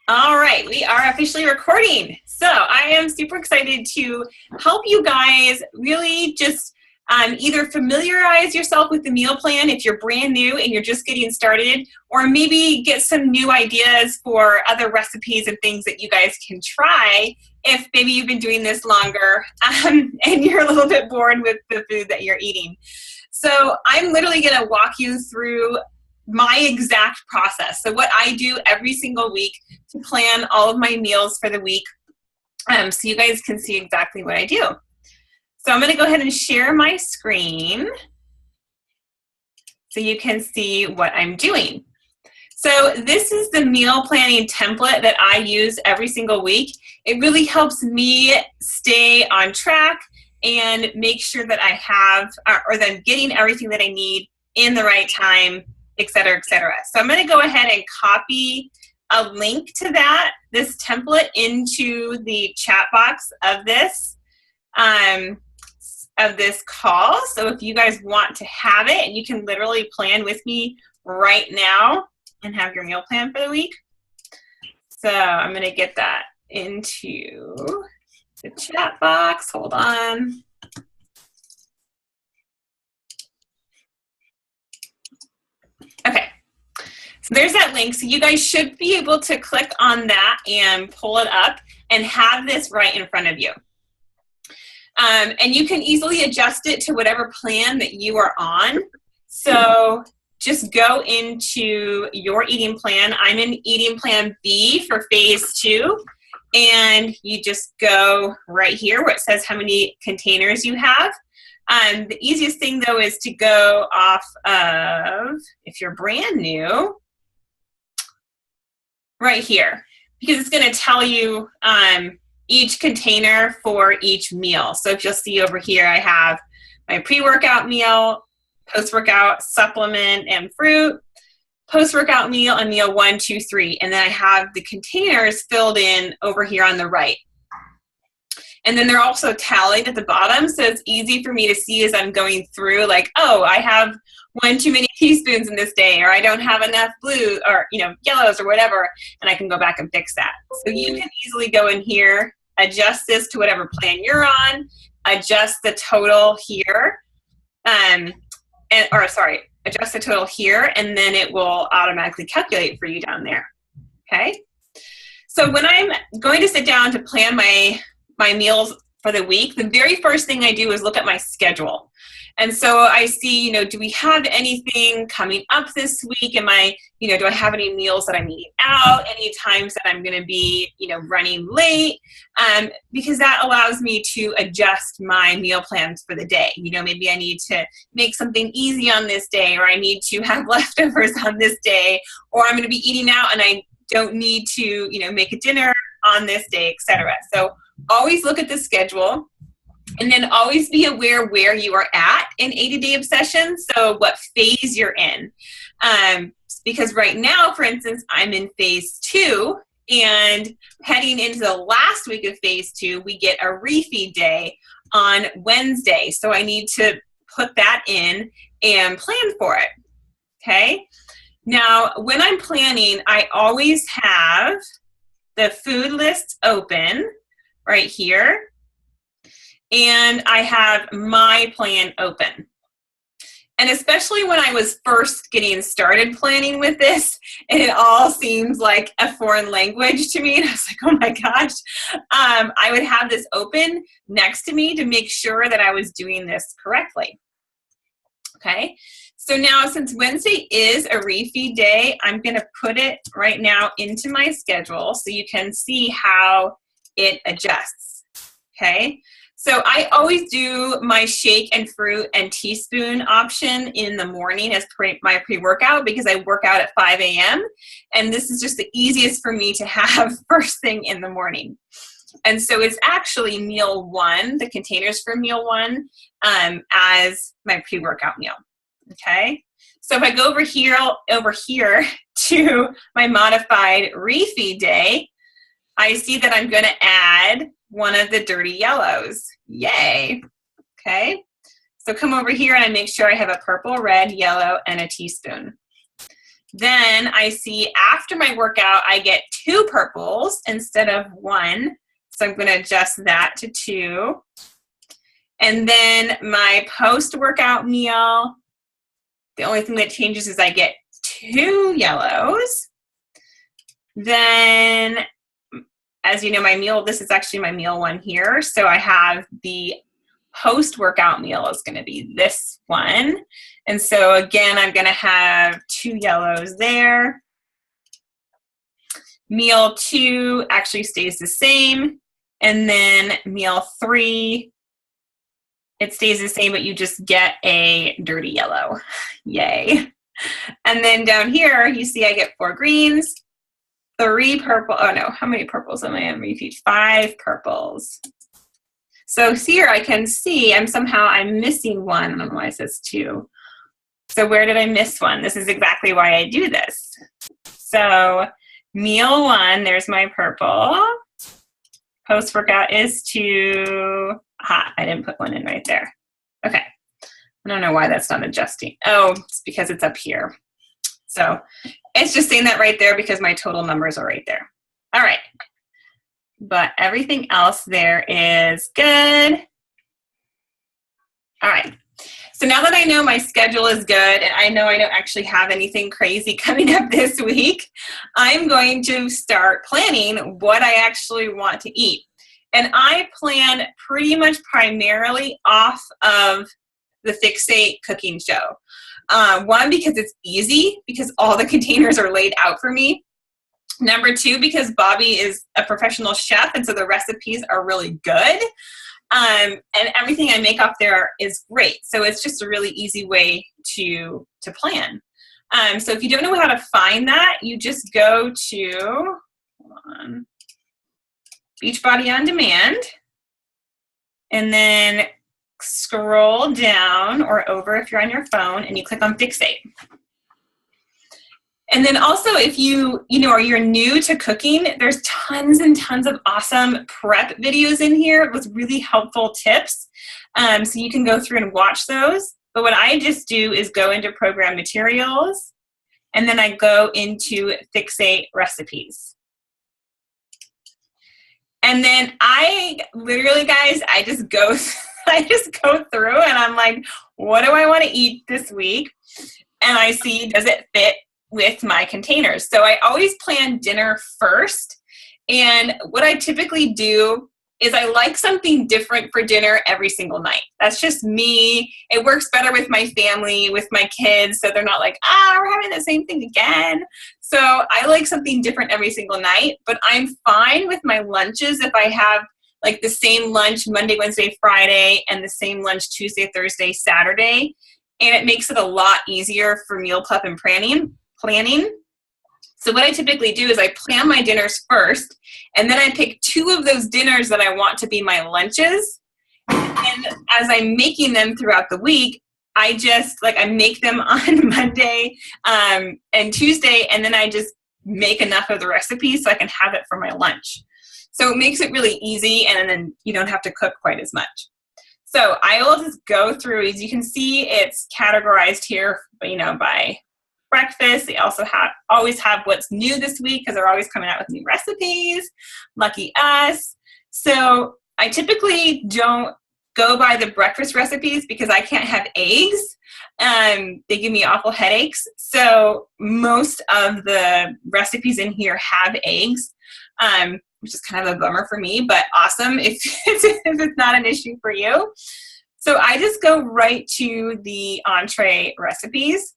All right, we are officially recording. So I am super excited to help you guys really just either familiarize yourself with the meal plan if you're brand new and you're just getting started, or maybe get some new ideas for other recipes and things that you guys can try if maybe you've been doing this longer and you're a little bit bored with the food that you're eating. So I'm literally going to walk you through my exact process. So what I do every single week to plan all of my meals for the week, so you guys can see exactly what I do. So I'm going to go ahead and share my screen so you can see what I'm doing. So this is the meal planning template that I use every single week. It really helps me stay on track and make sure that I have, or that I'm getting everything that I need in the right time, et cetera, et cetera. So I'm going to go ahead and copy a link to this template into the chat box of this call. So if you guys want to have it, and you can literally plan with me right now and have your meal plan for the week. So I'm going to get that into the chat box. Hold on. Okay, so there's that link. So you guys should be able to click on that and pull it up and have this right in front of you. And you can easily adjust it to whatever plan that you are on. So just go into your eating plan. I'm in eating plan B for phase 2. And you just go right here where it says how many containers you have. The easiest thing, though, is to go off of, if you're brand new, right here, because it's going to tell you each container for each meal. So if you'll see over here, I have my pre-workout meal, post-workout supplement and fruit, post-workout meal, and meal 1, 2, 3. And then I have the containers filled in over here on the right. And then they're also tallied at the bottom, so it's easy for me to see as I'm going through, like, oh, I have 1 too many teaspoons in this day, or I don't have enough blue or, yellows or whatever, and I can go back and fix that. So you can easily go in here, adjust this to whatever plan you're on, adjust the total here, adjust the total here, and then it will automatically calculate for you down there, okay? So when I'm going to sit down to plan my meals for the week, the very first thing I do is look at my schedule. And so I see, do we have anything coming up this week? Do I have any meals that I'm eating out? Any times that I'm going to be, running late? Because that allows me to adjust my meal plans for the day. Maybe I need to make something easy on this day, or I need to have leftovers on this day, or I'm going to be eating out and I don't need to, make a dinner on this day, etc. So always look at the schedule, and then always be aware where you are at in 80-day obsession, so what phase you're in. Because right now, for instance, I'm in phase 2, and heading into the last week of phase 2, we get a refeed day on Wednesday. So I need to put that in and plan for it, okay? Now, when I'm planning, I always have the food list open right here, and I have my plan open. And especially when I was first getting started planning with this, and it all seems like a foreign language to me, and I was like, oh my gosh, I would have this open next to me to make sure that I was doing this correctly. Okay, so now since Wednesday is a refeed day, I'm going to put it right now into my schedule so you can see how it adjusts. Okay, so I always do my shake and fruit and teaspoon option in the morning as my pre-workout, because I work out at 5 a.m. and this is just the easiest for me to have first thing in the morning. And so it's actually meal 1, the containers for meal 1, as my pre-workout meal. Okay, so if I go over here to my modified refeed day, I see that I'm going to add one of the dirty yellows. Yay. Okay, so come over here and I make sure I have a purple, red, yellow, and a teaspoon. Then I see after my workout, I get 2 purples instead of 1. So I'm going to adjust that to 2. And then my post-workout meal, the only thing that changes is I get 2 yellows. Then, as you know, my meal, this is actually my meal one here. So I have the post-workout meal is going to be this one. And so again, I'm going to have 2 yellows there. Meal 2 actually stays the same. And then meal 3, it stays the same, but you just get a dirty yellow. Yay. And then down here, you see I get 4 greens, 3 purple. Oh no, how many purples am I on repeat? 5 purples. So here I can see I'm missing 1. I don't know why it says 2. So where did I miss 1? This is exactly why I do this. So meal 1, there's my purple. Post-workout is 2. I didn't put 1 in right there. Okay. I don't know why that's not adjusting. Oh, it's because it's up here. So it's just saying that right there because my total numbers are right there. All right. But everything else there is good. All right. So now that I know my schedule is good and I know I don't actually have anything crazy coming up this week, I'm going to start planning what I actually want to eat. And I plan pretty much primarily off of the Fixate cooking show. 1, because it's easy, because all the containers are laid out for me. Number 2, because Bobby is a professional chef, and so the recipes are really good. And everything I make up there is great. So it's just a really easy way to plan. So if you don't know how to find that, you just go to, hold on, Beachbody On Demand, and then scroll down or over if you're on your phone, and you click on Fixate. And then also if you're new to cooking, there's tons and tons of awesome prep videos in here with really helpful tips. So you can go through and watch those. But what I just do is go into program materials, and then I go into Fixate recipes. And then I literally, guys, I just go through and I'm like, what do I want to eat this week? And I see, does it fit with my containers? So I always plan dinner first. And what I typically do is I like something different for dinner every single night. That's just me. It works better with my family, with my kids, so they're not like, we're having the same thing again. So I like something different every single night, but I'm fine with my lunches if I have like the same lunch Monday, Wednesday, Friday, and the same lunch Tuesday, Thursday, Saturday. And it makes it a lot easier for meal prep and planning. So what I typically do is I plan my dinners first, and then I pick 2 of those dinners that I want to be my lunches. And as I'm making them throughout the week, I make them on Monday and Tuesday, and then I just make enough of the recipe so I can have it for my lunch. So it makes it really easy, and then you don't have to cook quite as much. So I will just go through. As you can see, it's categorized here, by breakfast. They also always have what's new this week because they're always coming out with new recipes. Lucky us. So I typically don't go by the breakfast recipes because I can't have eggs. They give me awful headaches. So most of the recipes in here have eggs, which is kind of a bummer for me, but awesome if it's not an issue for you. So I just go right to the entree recipes.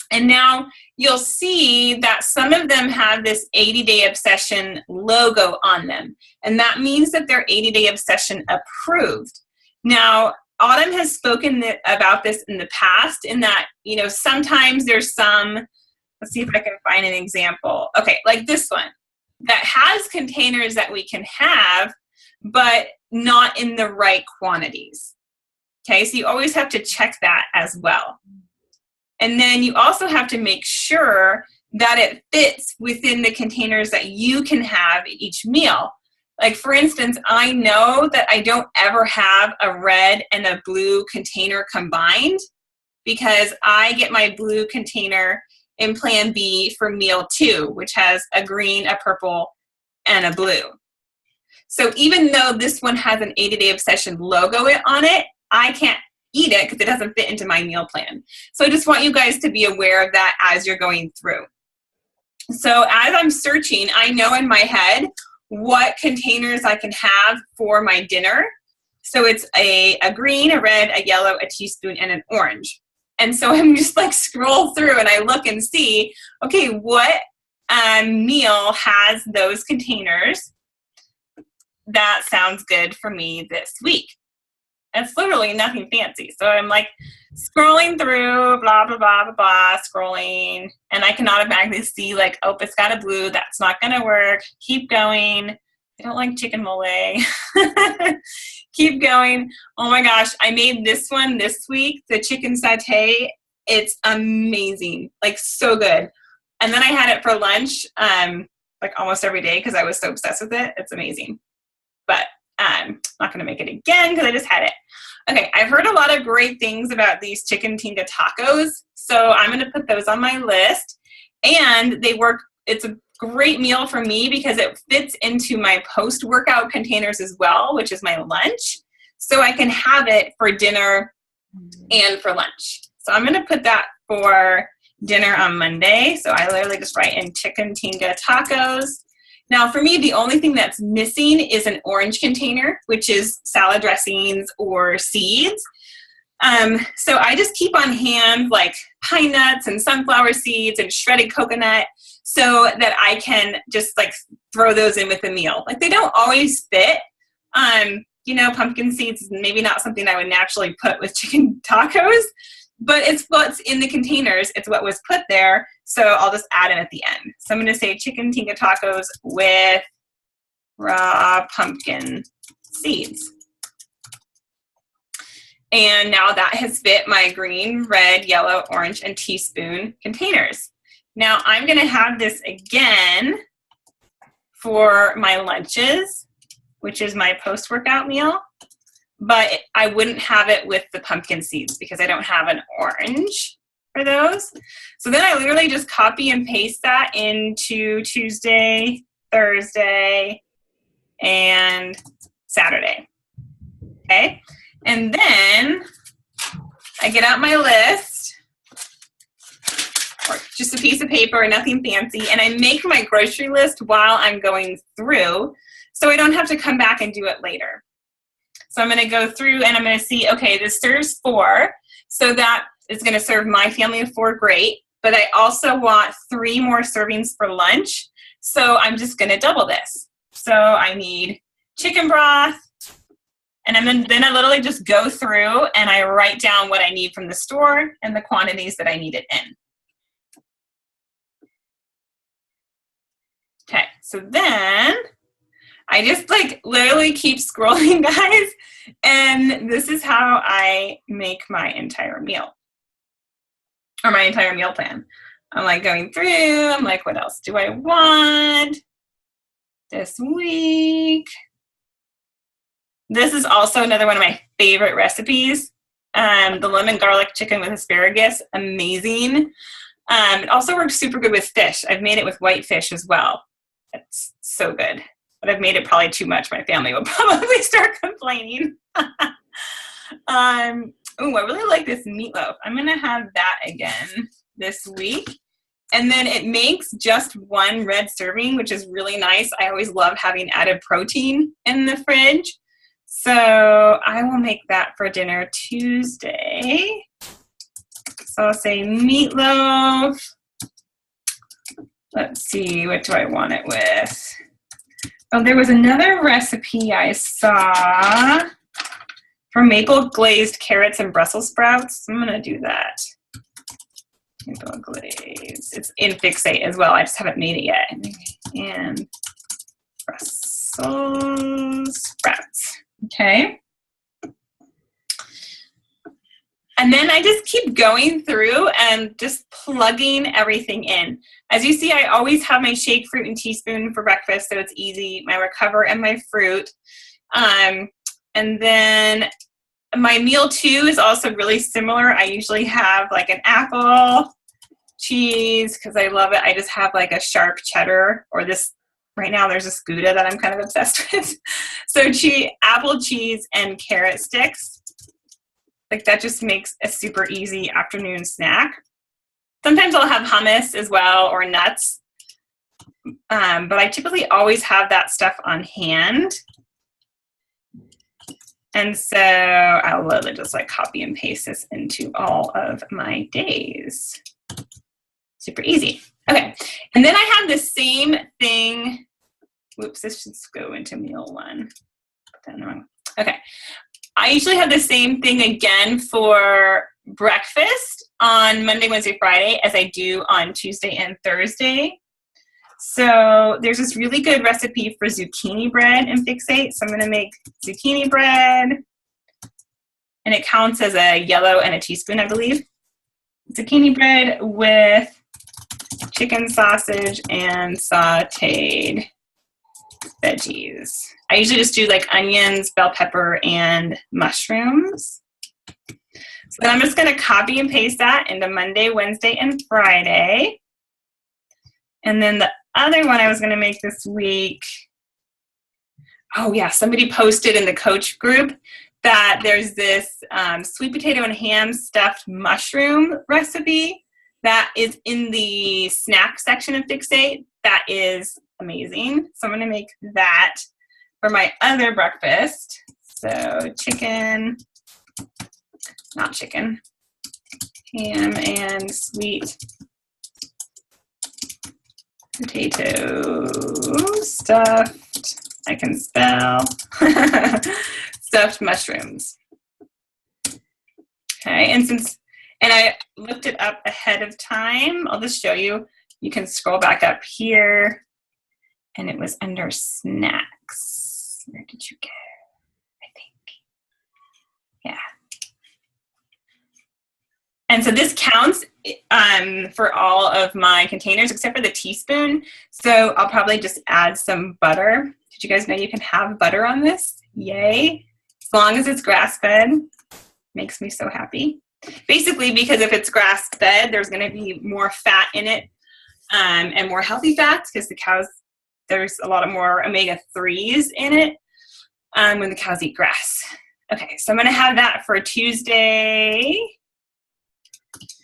And now you'll see that some of them have this 80-Day Obsession logo on them. And that means that they're 80-Day Obsession approved. Now, Autumn has spoken about this in the past in that, sometimes there's let's see if I can find an example. Okay, like this one that has containers that we can have, but not in the right quantities. Okay, so you always have to check that as well. And then you also have to make sure that it fits within the containers that you can have each meal. Like, for instance, I know that I don't ever have a red and a blue container combined because I get my blue container in Plan B for meal 2, which has a green, a purple, and a blue. So even though this one has an 80-Day Obsession logo on it, I can't eat it because it doesn't fit into my meal plan. So I just want you guys to be aware of that as you're going through. So as I'm searching, I know in my head what containers I can have for my dinner. So it's a green, a red, a yellow, a teaspoon, and an orange. And so I'm just like scroll through and I look and see, okay, what meal has those containers that sounds good for me this week? It's literally nothing fancy. So I'm like scrolling through, blah, blah, blah, blah, blah, scrolling. And I can automatically see like, oh, it's got a blue. That's not going to work. Keep going. I don't like chicken mole. Keep going. Oh my gosh. I made this one this week, the chicken satay. It's amazing. Like so good. And then I had it for lunch like almost every day because I was so obsessed with it. It's amazing. But I'm not going to make it again because I just had it. Okay, I've heard a lot of great things about these chicken tinga tacos, so I'm going to put those on my list. And they work, it's a great meal for me because it fits into my post-workout containers as well, which is my lunch. So I can have it for dinner and for lunch. So I'm going to put that for dinner on Monday. So I literally just write in chicken tinga tacos. Now, for me, the only thing that's missing is an orange container, which is salad dressings or seeds. So I just keep on hand like pine nuts and sunflower seeds and shredded coconut so that I can just like throw those in with the meal. Like they don't always fit. You know, pumpkin seeds is maybe not something I would naturally put with chicken tacos, but it's what's in the containers. It's what was put there. So I'll just add it at the end. So I'm going to say chicken tinga tacos with raw pumpkin seeds. And now that has fit my green, red, yellow, orange, and teaspoon containers. Now I'm going to have this again for my lunches, which is my post-workout meal. But I wouldn't have it with the pumpkin seeds because I don't have an orange for those. So then I literally just copy and paste that into Tuesday, Thursday, and Saturday. Okay? And then I get out my list, or just a piece of paper, nothing fancy, and I make my grocery list while I'm going through so I don't have to come back and do it later. So I'm going to go through and I'm going to see, okay, this serves 4. So that is going to serve my family of 4, great. But I also want 3 more servings for lunch. So I'm just going to double this. So I need chicken broth. And then I literally just go through and I write down what I need from the store and the quantities that I need it in. Okay, so then I just like literally keep scrolling, guys, and this is how I make my entire meal, or my entire meal plan. I'm like going through, I'm like, what else do I want this week? This is also another one of my favorite recipes, the lemon garlic chicken with asparagus, amazing. It also works super good with fish. I've made it with white fish as well. It's so good. But I've made it probably too much. My family will probably start complaining. Oh, I really like this meatloaf. I'm going to have that again this week. And then it makes just 1 red serving, which is really nice. I always love having added protein in the fridge. So I will make that for dinner Tuesday. So I'll say meatloaf. Let's see, what do I want it with? Oh, there was another recipe I saw for maple glazed carrots and Brussels sprouts. I'm going to do that. Maple glazed. It's in Fixate as well. I just haven't made it yet. And Brussels sprouts. Okay. And then I just keep going through and just plugging everything in. As you see, I always have my shake, fruit, and teaspoon for breakfast, so it's easy. My Recover and my fruit. And then my meal 2 is also really similar. I usually have like an apple cheese because I love it. I just have like a sharp cheddar, or this, right now there's this Gouda that I'm kind of obsessed with. So apple cheese and carrot sticks. Like that just makes a super easy afternoon snack. Sometimes I'll have hummus as well, or nuts. But I typically always have that stuff on hand. And so I'll literally just like copy and paste this into all of my days. Super easy. Okay, and then I have the same thing. Whoops, this should go into meal one. Okay, I usually have the same thing again for breakfast on Monday, Wednesday, Friday as I do on Tuesday and Thursday. So there's this really good recipe for zucchini bread in Fixate. So I'm going to make zucchini bread, and it counts as a yellow and a teaspoon, I believe. Zucchini bread with chicken sausage and sauteed veggies. I usually just do like onions, bell pepper, and mushrooms. So then I'm just going to copy and paste that into Monday, Wednesday, and Friday. And then the other one I was going to make this week, oh yeah, somebody posted in the coach group that there's this sweet potato and ham stuffed mushroom recipe that is in the snack section of Fixate. That is amazing. So I'm going to make that for my other breakfast. So ham and sweet potato stuffed, I can spell, stuffed mushrooms. Okay, and I looked it up ahead of time, I'll just show you. You can scroll back up here, and it was under snacks. Where did you go? I think. Yeah. And so this counts for all of my containers except for the teaspoon. So I'll probably just add some butter. Did you guys know you can have butter on this? Yay. As long as it's grass-fed. Makes me so happy. Basically, because if it's grass-fed, there's going to be more fat in it and more healthy fats because the cows, there's a lot of more omega-3s in it when the cows eat grass. Okay, so I'm going to have that for Tuesday.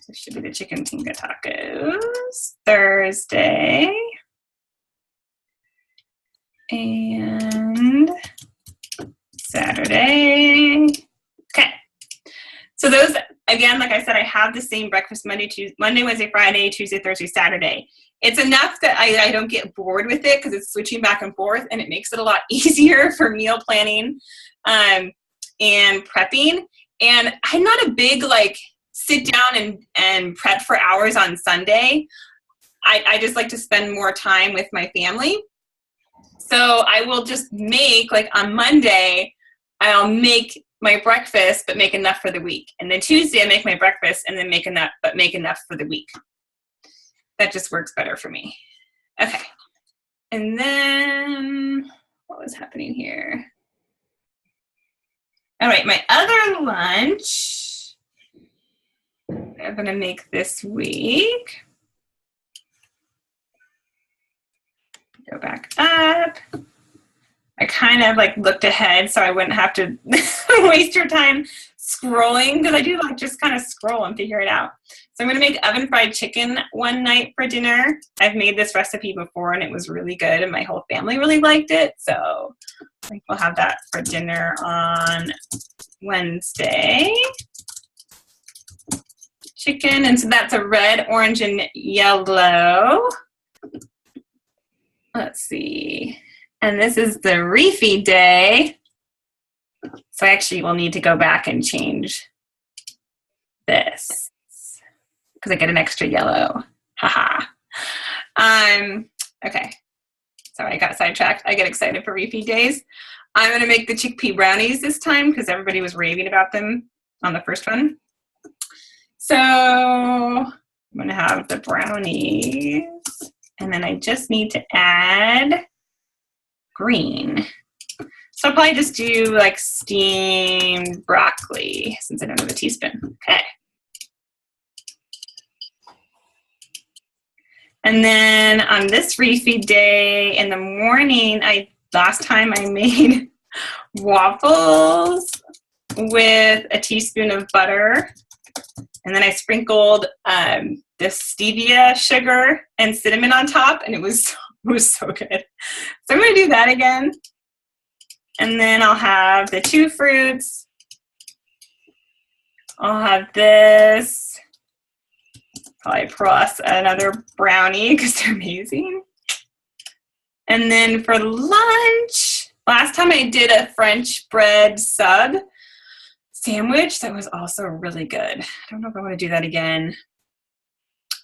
This should be the chicken tinga tacos. Thursday. And Saturday. Okay. So those, again, like I said, I have the same breakfast Monday, Wednesday, Friday, Tuesday, Thursday, Saturday. It's enough that I don't get bored with it because it's switching back and forth, and it makes it a lot easier for meal planning and prepping. And I'm not a big, like, sit down and prep for hours on Sunday. I just like to spend more time with my family. So I will just make, like on Monday, I'll make my breakfast, but make enough for the week. And then Tuesday I make my breakfast and then make enough for the week. That just works better for me. Okay. And then what was happening here? All right, my other lunch I'm going to make this week. Go back up. I kind of like looked ahead so I wouldn't have to waste your time scrolling because I do like just kind of scroll and figure it out. So I'm going to make oven fried chicken one night for dinner. I've made this recipe before and it was really good and my whole family really liked it. So I think we'll have that for dinner on Wednesday. Chicken, and so that's a red, orange, and yellow. Let's see. And this is the refeed day. So I actually will need to go back and change this because I get an extra yellow. Haha. Okay. Sorry, I got sidetracked. I get excited for refeed days. I'm going to make the chickpea brownies this time because everybody was raving about them on the first one. So I'm going to have the brownies. And then I just need to add green. So I'll probably just do like steamed broccoli since I don't have a teaspoon. Okay. And then on this refeed day in the morning, last time I made waffles with a teaspoon of butter. And then I sprinkled this stevia sugar and cinnamon on top, and it was so good. So I'm gonna do that again. And then I'll have the 2 fruits. I'll have this, probably plus another brownie because they're amazing. And then for lunch, last time I did a French bread sub sandwich that was also really good. I don't know if I want to do that again,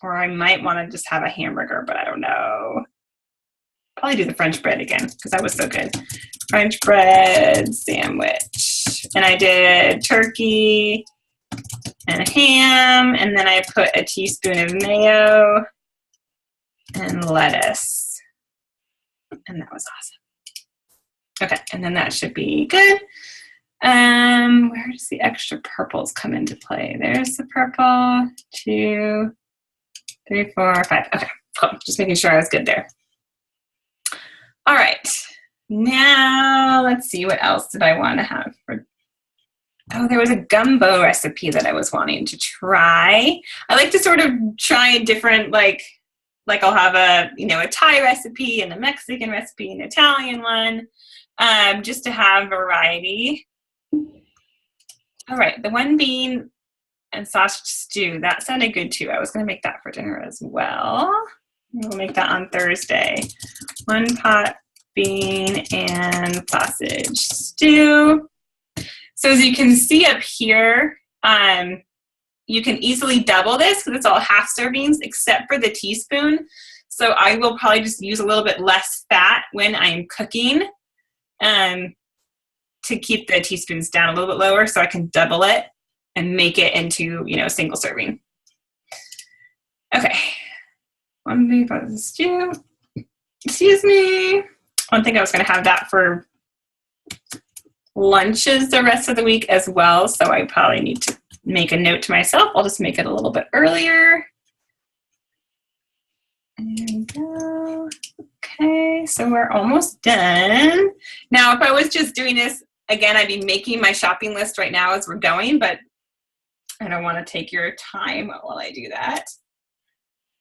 or I might want to just have a hamburger, but I don't know. Probably do the French bread again because that was so good. French bread sandwich. And I did turkey and ham, and then I put a teaspoon of mayo and lettuce. And that was awesome. Okay, and then that should be good. Where does the extra purples come into play? There's the purple, 2, 3, 4, 5. Okay, cool. Just making sure I was good there. All right, now let's see, what else did I want to have for, oh, there was a gumbo recipe that I was wanting to try. I like to sort of try different, like I'll have a Thai recipe and a Mexican recipe and an Italian one, just to have variety. All right, the 1 bean and sausage stew, that sounded good too. I was going to make that for dinner as well. We'll make that on Thursday. 1 pot bean and sausage stew. So as you can see up here, you can easily double this because it's all half servings except for the teaspoon. So I will probably just use a little bit less fat when I'm cooking to keep the teaspoons down a little bit lower so I can double it and make it into, a single serving. Okay. 1 bean sausage stew. Excuse me. I think I was going to have that for lunches the rest of the week as well, so I probably need to make a note to myself. I'll just make it a little bit earlier. There we go. Okay, so we're almost done. Now, if I was just doing this, again, I'd be making my shopping list right now as we're going, but I don't want to take your time while I do that.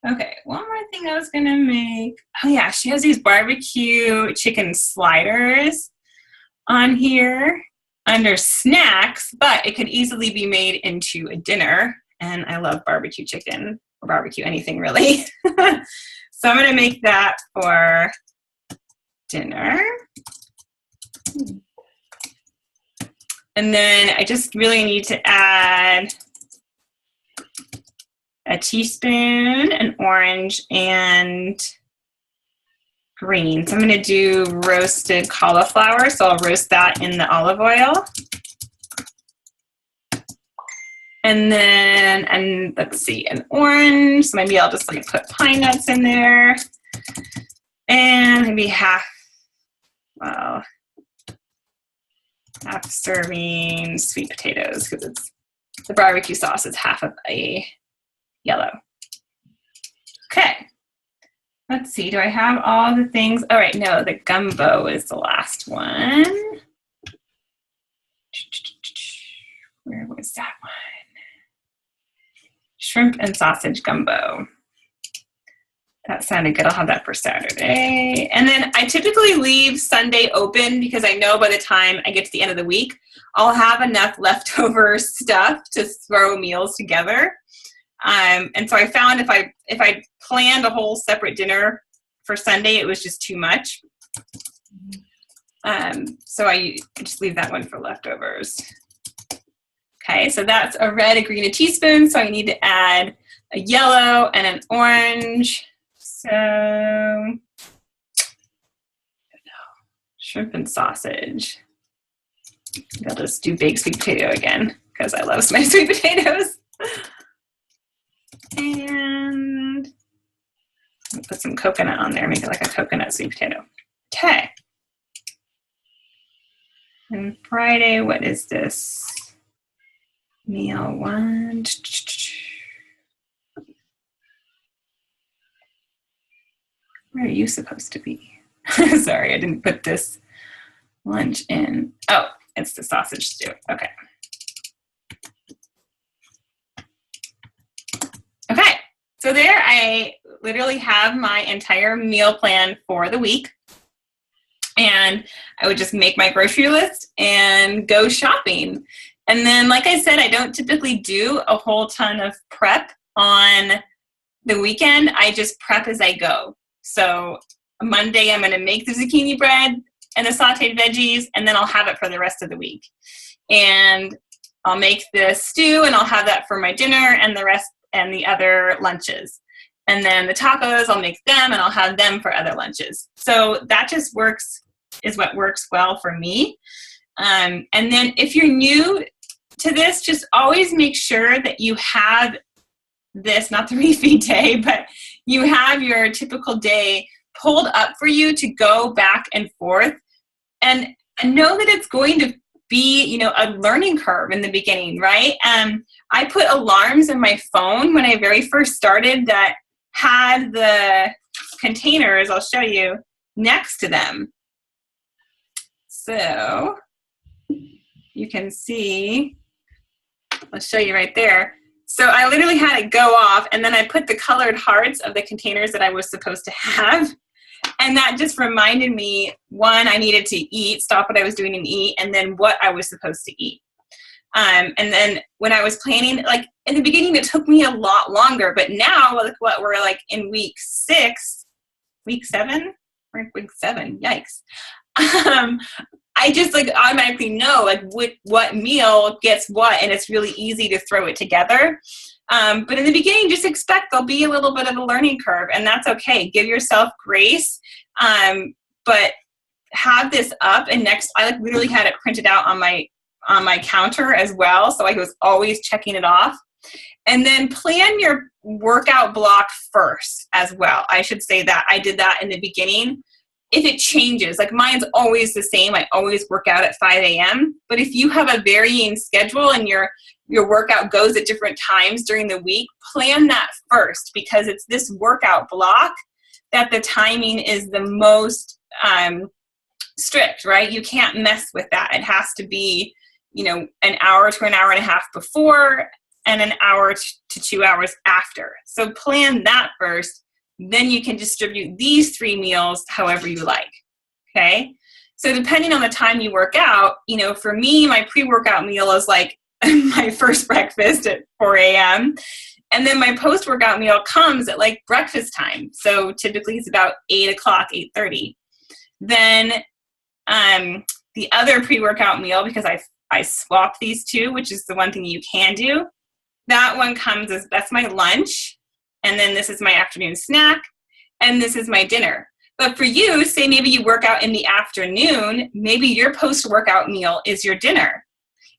Okay, one more thing I was going to make. Oh, yeah, she has these barbecue chicken sliders on here under snacks, but it could easily be made into a dinner, and I love barbecue chicken, or barbecue anything really. So I'm going to make that for dinner. And then I just really need to add a teaspoon, an orange, and green. So I'm going to do roasted cauliflower, so I'll roast that in the olive oil. And then, let's see, an orange. So maybe I'll just put pine nuts in there. And maybe half serving sweet potatoes because the barbecue sauce is half of a yellow. Okay. Let's see, do I have all the things? All right, no, the gumbo is the last one. Where was that one? Shrimp and sausage gumbo. That sounded good. I'll have that for Saturday. And then I typically leave Sunday open because I know by the time I get to the end of the week, I'll have enough leftover stuff to throw meals together. And so I found if I planned a whole separate dinner for Sunday, it was just too much. So I just leave that one for leftovers. Okay, so that's a red, a green, a teaspoon. So I need to add a yellow and an orange. So shrimp and sausage. I'll just do baked sweet potato again because I love my sweet potatoes. And put some coconut on there, make it like a coconut sweet potato. Okay. And Friday, what is this? Meal 1. Where are you supposed to be? Sorry, I didn't put this lunch in. Oh, it's the sausage stew. Okay. Okay, so there I literally have my entire meal plan for the week. And I would just make my grocery list and go shopping. And then, like I said, I don't typically do a whole ton of prep on the weekend. I just prep as I go. So Monday, I'm going to make the zucchini bread and the sauteed veggies, and then I'll have it for the rest of the week. And I'll make the stew, and I'll have that for my dinner and the rest and the other lunches. And then the tacos, I'll make them, and I'll have them for other lunches. So that just is what works well for me. And then if you're new to this, just always make sure that you have this, not the refeed day, but you have your typical day pulled up for you to go back and forth. And know that it's going to be, a learning curve in the beginning, right? I put alarms in my phone when I very first started that had the containers, I'll show you, next to them. So you can see, I'll show you right there. So I literally had it go off, and then I put the colored hearts of the containers that I was supposed to have. And that just reminded me, one, I needed to eat, stop what I was doing and eat, and then what I was supposed to eat. And then when I was planning, like in the beginning, it took me a lot longer, but now we're like in week 7, we're in week 7, yikes. I just automatically know what meal gets what, and it's really easy to throw it together. But in the beginning, just expect there'll be a little bit of a learning curve, and that's okay. Give yourself grace, but have this up. And next, I literally had it printed out on my counter as well, so I was always checking it off. And then plan your workout block first as well. I should say that I did that in the beginning. If it changes, like mine's always the same, I always work out at 5 a.m. But if you have a varying schedule and your workout goes at different times during the week, plan that first, because it's this workout block that the timing is the most strict, right? You can't mess with that. It has to be, an hour to an hour and a half before and an hour to 2 hours after. So plan that first. Then you can distribute these 3 meals however you like, okay? So depending on the time you work out, for me, my pre-workout meal is like my first breakfast at 4 a.m. And then my post-workout meal comes at like breakfast time. So typically it's about 8 o'clock, 8:30. Then the other pre-workout meal, because I swap these two, which is the one thing you can do, that one comes that's my lunch. And then this is my afternoon snack, and this is my dinner. But for you, say maybe you work out in the afternoon, maybe your post-workout meal is your dinner,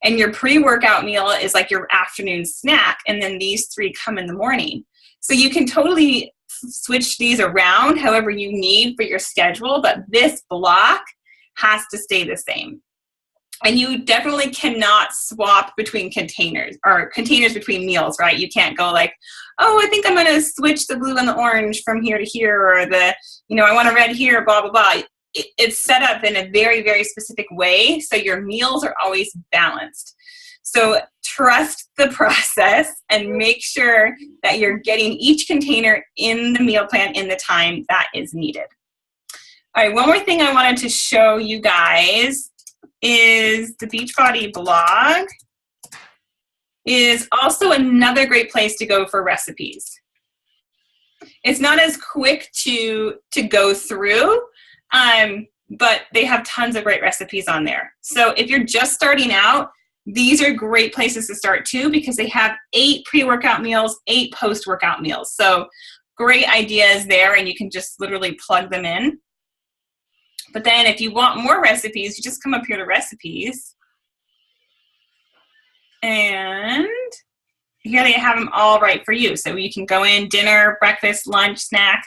and your pre-workout meal is like your afternoon snack, and then these 3 come in the morning. So you can totally switch these around however you need for your schedule, but this block has to stay the same. And you definitely cannot swap between containers between meals, right? You can't go like, oh, I think I'm going to switch the blue and the orange from here to here, or I want a red here, blah, blah, blah. It's set up in a very, very specific way, so your meals are always balanced. So trust the process and make sure that you're getting each container in the meal plan in the time that is needed. All right, one more thing I wanted to show you guys is the Beachbody blog is also another great place to go for recipes. It's not as quick to go through, but they have tons of great recipes on there. So if you're just starting out, these are great places to start too, because they have 8 pre-workout meals, 8 post-workout meals. So great ideas there, and you can just literally plug them in. But then if you want more recipes, you just come up here to recipes. And here they have them all right for you. So you can go in dinner, breakfast, lunch, snack,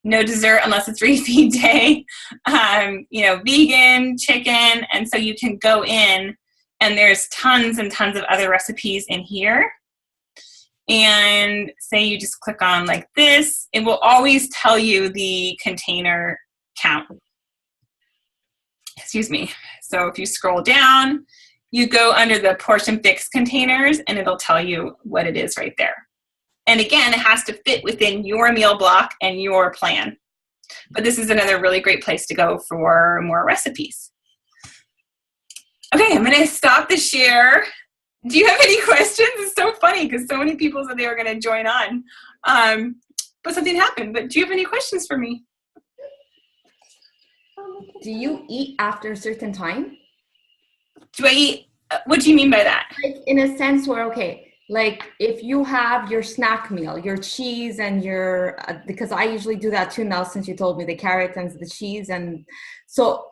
no dessert unless it's refeed day, vegan, chicken. And so you can go in, and there's tons and tons of other recipes in here. and say you just click on like this, it will always tell you the container count. Excuse me. So if you scroll down, you go under the portion fix containers and it'll tell you what it is right there. And again, it has to fit within your meal block and your plan. But this is another really great place to go for more recipes. Okay, I'm gonna stop the share. Do you have any questions? It's so funny because so many people said they were gonna join on. But something happened. But do you have any questions for me? Do you eat after a certain time? Do I eat? What do you mean by that? Like in a sense where, okay, like if you have your snack meal, your cheese and your, because I usually do that too now since you told me the carrot and the cheese. And so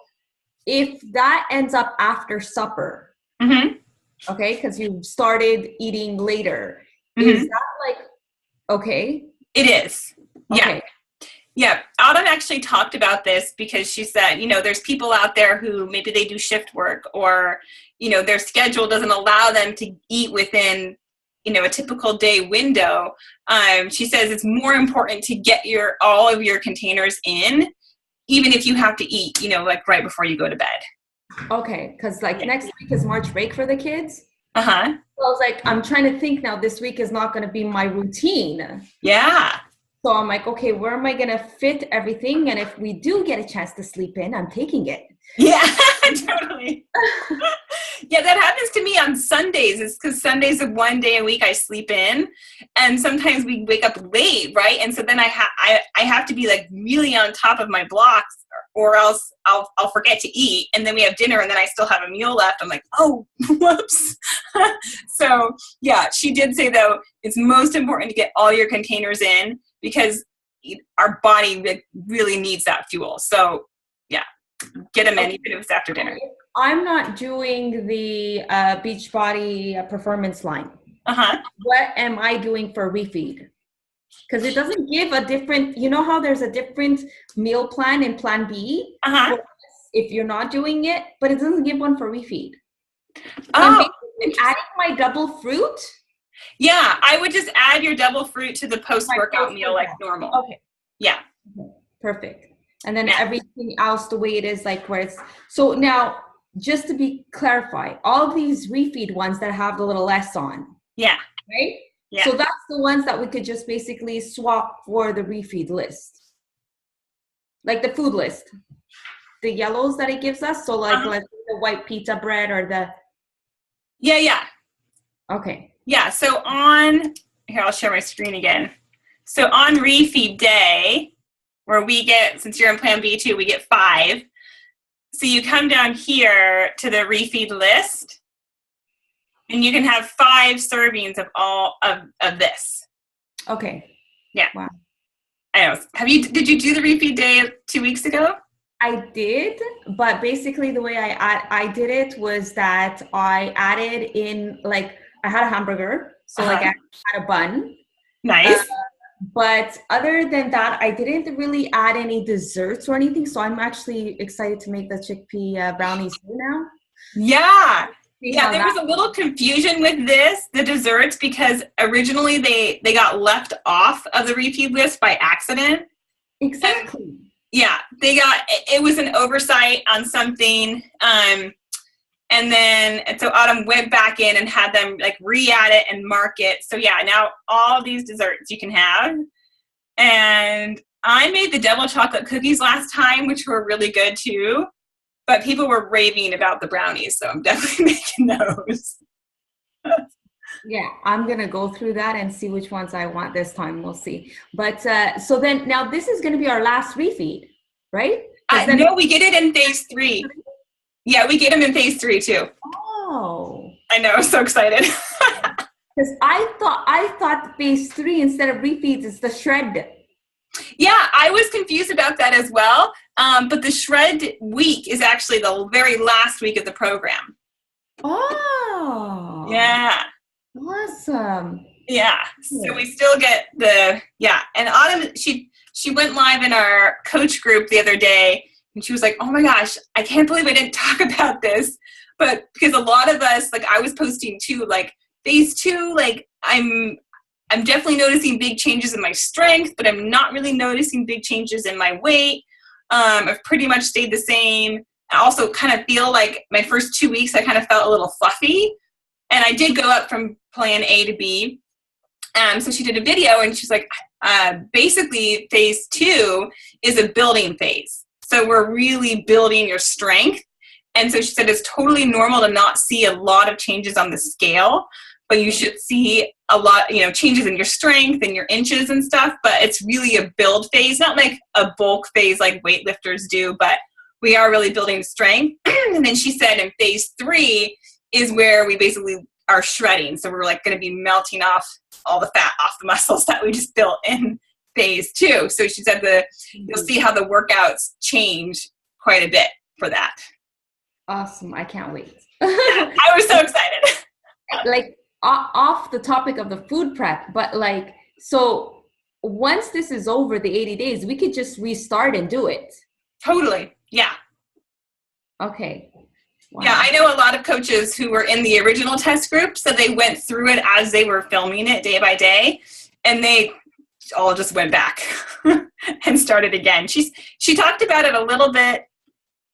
if that ends up after supper, okay, because you started eating later, is that like, okay? It is. Okay. Yeah. Yeah, Autumn actually talked about this because she said, you know, there's people out there who maybe they do shift work or, you know, their schedule doesn't allow them to eat within, you know, a typical day window. She says it's more important to get all of your containers in, even if you have to eat, you know, like right before you go to bed. Okay, because like next week is March break for the kids. So I was like, I'm trying to think now, this week is not going to be my routine. Yeah. So I'm like, okay, where am I going to fit everything? And if we do get a chance to sleep in, I'm taking it. Yeah, totally. Yeah, that happens to me on Sundays. It's because Sundays is one day a week I sleep in. And sometimes we wake up late, right? And so then I have to be like really on top of my blocks or else I'll forget to eat. And then we have dinner and then I still have a meal left. I'm like, oh, whoops. So yeah, she did say though, it's most important to get all your containers in because our body really needs that fuel. So yeah, get them in even if it's after dinner. I'm not doing the Beachbody performance line. What am I doing for refeed? Because it doesn't give a different, you know how there's a different meal plan in plan B if you're not doing it, but it doesn't give one for refeed. I'm adding my double fruit. Yeah, I would just add your double fruit to the post-workout meal like normal. Okay. Yeah. Okay. Perfect. And then everything else the way it is, like where it's, so now just to be clarified, all these refeed ones that have the little S on. Yeah. Right? Yeah. So that's the ones that we could just basically swap for the refeed list. Like the food list. The yellows that it gives us. So like let's say the white pita bread or the. Yeah. Okay. Yeah. So here, I'll share my screen again. So on refeed day, where we get, since you're in plan B2, we get 5. So you come down here to the refeed list and you can have 5 servings of all of this. Okay. Yeah. Wow. I know. Did you do the refeed day 2 weeks ago? I did, but basically the way I did it was that I added in, like, I had a hamburger. So like I had a bun. Nice. But other than that, I didn't really add any desserts or anything. So I'm actually excited to make the chickpea brownies now. Yeah. Yeah, there was a little confusion with the desserts, because originally they got left off of the refeed list by accident. Exactly. Yeah, it was an oversight on something. And so Autumn went back in and had them like re-add it and mark it. So yeah, now all these desserts you can have. And I made the double chocolate cookies last time, which were really good too. But people were raving about the brownies, so I'm definitely making those. Yeah, I'm going to go through that and see which ones I want this time. We'll see. But so then now this is going to be our last refeed, right? No, we get it in phase 3. Yeah, we get them in phase 3 too. Oh. I know, I'm so excited. Because I thought phase 3 instead of refeeds is the shred. Yeah, I was confused about that as well. But the shred week is actually the very last week of the program. Oh. Yeah. Awesome. Yeah. So we still get and Autumn, she went live in our coach group the other day, and she was like, oh my gosh, I can't believe I didn't talk about this. But because a lot of us, like I was posting too, like phase 2, like I'm I'm definitely noticing big changes in my strength, but I'm not really noticing big changes in my weight. I've pretty much stayed the same. I also kind of feel like my first 2 weeks, I kind of felt a little fluffy. And I did go up from plan A to B. So she did a video and she's like, basically phase 2 is a building phase. So we're really building your strength. And so she said it's totally normal to not see a lot of changes on the scale, but you should see a lot, changes in your strength and your inches and stuff. But it's really a build phase, not like a bulk phase like weightlifters do, but we are really building strength. And then she said in phase 3 is where we basically are shredding. So we're like going to be melting off all the fat off the muscles that we just built in phase 2. So she said you'll see how the workouts change quite a bit for that. Awesome. I can't wait. I was so excited. Like off the topic of the food prep, but like, so once this is over, the 80 days, we could just restart and do it. Totally. Yeah. Okay. Wow. Yeah, I know a lot of coaches who were in the original test group, so they went through it as they were filming it day by day, and they all just went back and started again. She talked about it a little bit.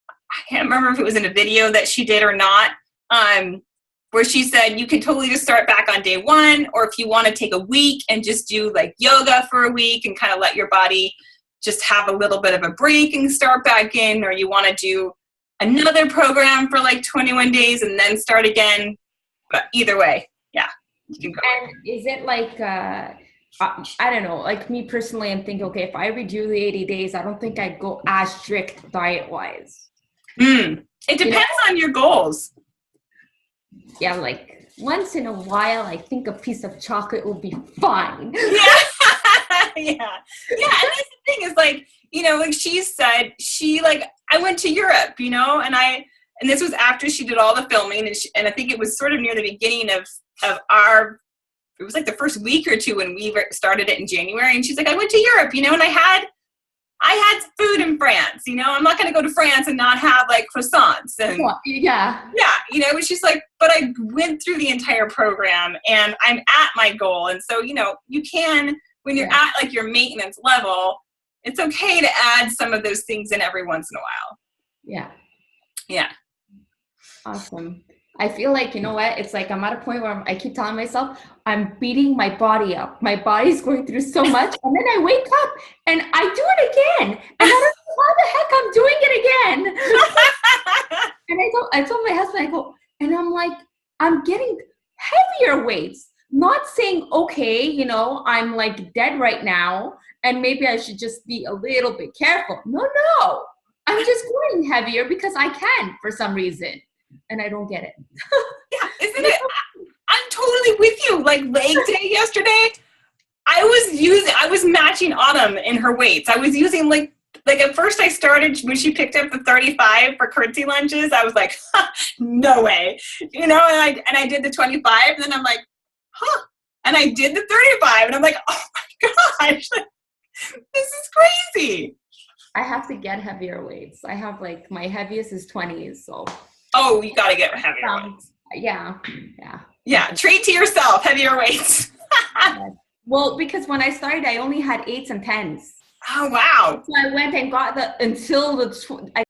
I can't remember if it was in a video that she did or not, where she said you can totally just start back on day 1, or if you want to take a week and just do like yoga for a week and kind of let your body just have a little bit of a break and start back in, or you want to do another program for like 21 days and then start again. But either way, yeah, you can go. And is it like, I don't know, like me personally, I'm thinking, okay, if I redo the 80 days, I don't think I'd go as strict diet-wise. It depends on your goals. Yeah, like once in a while, I think a piece of chocolate will be fine. Yeah. Yeah. And that's the thing is like, like she said, I went to Europe, and this was after she did all the filming, and I think it was sort of near the beginning of it was like the first week or two when we started it in January, and she's like, I went to Europe, and I had food in France, I'm not going to go to France and not have like croissants. And yeah. And she's like, but I went through the entire program and I'm at my goal. And so, you can, when you're at like your maintenance level, it's okay to add some of those things in every once in a while. Yeah. Yeah. Awesome. I feel like, you know what? It's like I'm at a point where I keep telling myself I'm beating my body up. My body's going through so much. And then I wake up and I do it again. And I don't know why the heck I'm doing it again. And I told my husband, and I'm like, I'm getting heavier weights. Not saying, okay, I'm like dead right now and maybe I should just be a little bit careful. No. I'm just going heavier because I can for some reason. And I don't get it. Yeah, isn't it? I'm totally with you. Like leg day yesterday, I was matching Autumn in her weights. I was using like at first I started when she picked up the 35 for curtsy lunges. I was like, no way, and I did the 25, and then I'm like, and I did the 35, and I'm like, oh my gosh, this is crazy. I have to get heavier weights. I have like my heaviest is 20s, so. Oh, you gotta get heavier weights. Yeah. Yeah, treat to yourself, heavier weights. Well, because when I started, I only had 8s and 10s. Oh, wow. So I went and got I